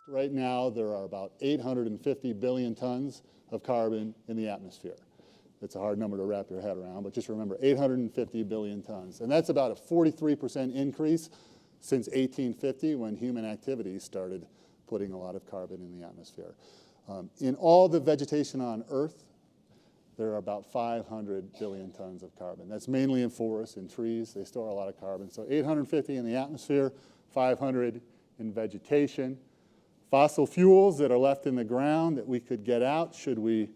right now there are about 850 billion tons of carbon in the atmosphere. It's a hard number to wrap your head around, but just remember 850 billion tons. And that's about a 43% increase since 1850 when human activities started putting a lot of carbon in the atmosphere. In all the vegetation on Earth, there are about 500 billion tons of carbon. That's mainly in forests and trees. They store a lot of carbon. So 850 in the atmosphere, 500 in vegetation. Fossil fuels that are left in the ground that we could get out should we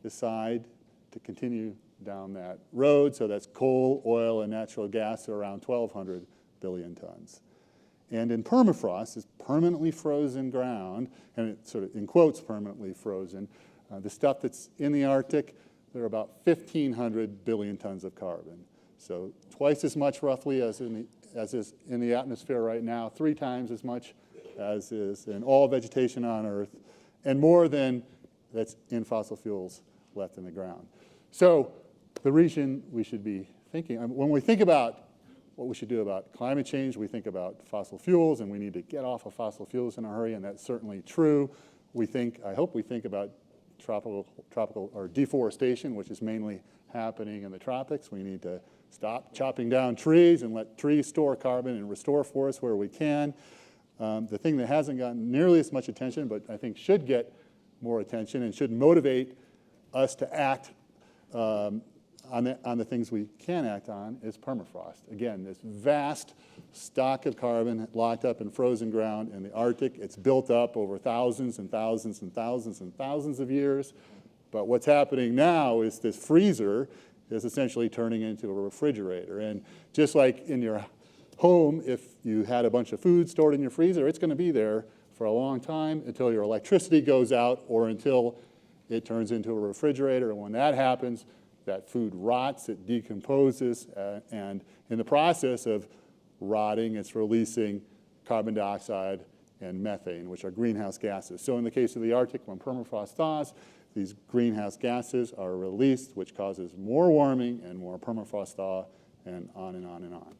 decide to continue down that road. So that's coal, oil, and natural gas are around 1,200 billion tons. And in permafrost, it's permanently frozen ground, and it's sort of, in quotes, permanently frozen. The stuff that's in the Arctic, there are about 1,500 billion tons of carbon. So twice as much roughly as is in the atmosphere right now, 3 times as much as is in all vegetation on Earth, and more than that's in fossil fuels left in the ground. So the reason we should be thinking, when we think about what we should do about climate change, we think about fossil fuels, and we need to get off of fossil fuels in a hurry, and that's certainly true. We think, I hope we think about tropical or deforestation, which is mainly happening in the tropics. We need to stop chopping down trees and let trees store carbon and restore forests where we can. The thing that hasn't gotten nearly as much attention, but I think should get more attention and should motivate us to act on the things we can act on is permafrost. Again, this vast stock of carbon locked up in frozen ground in the Arctic. It's built up over thousands and thousands and thousands and thousands of years. But what's happening now is this freezer is essentially turning into a refrigerator. And just like in your home, if you had a bunch of food stored in your freezer, it's going to be there for a long time until your electricity goes out or until it turns into a refrigerator. And when that happens, that food rots, it decomposes, and in the process of rotting, it's releasing carbon dioxide and methane, which are greenhouse gases. So in the case of the Arctic, when permafrost thaws, these greenhouse gases are released, which causes more warming and more permafrost thaw, and on and on and on.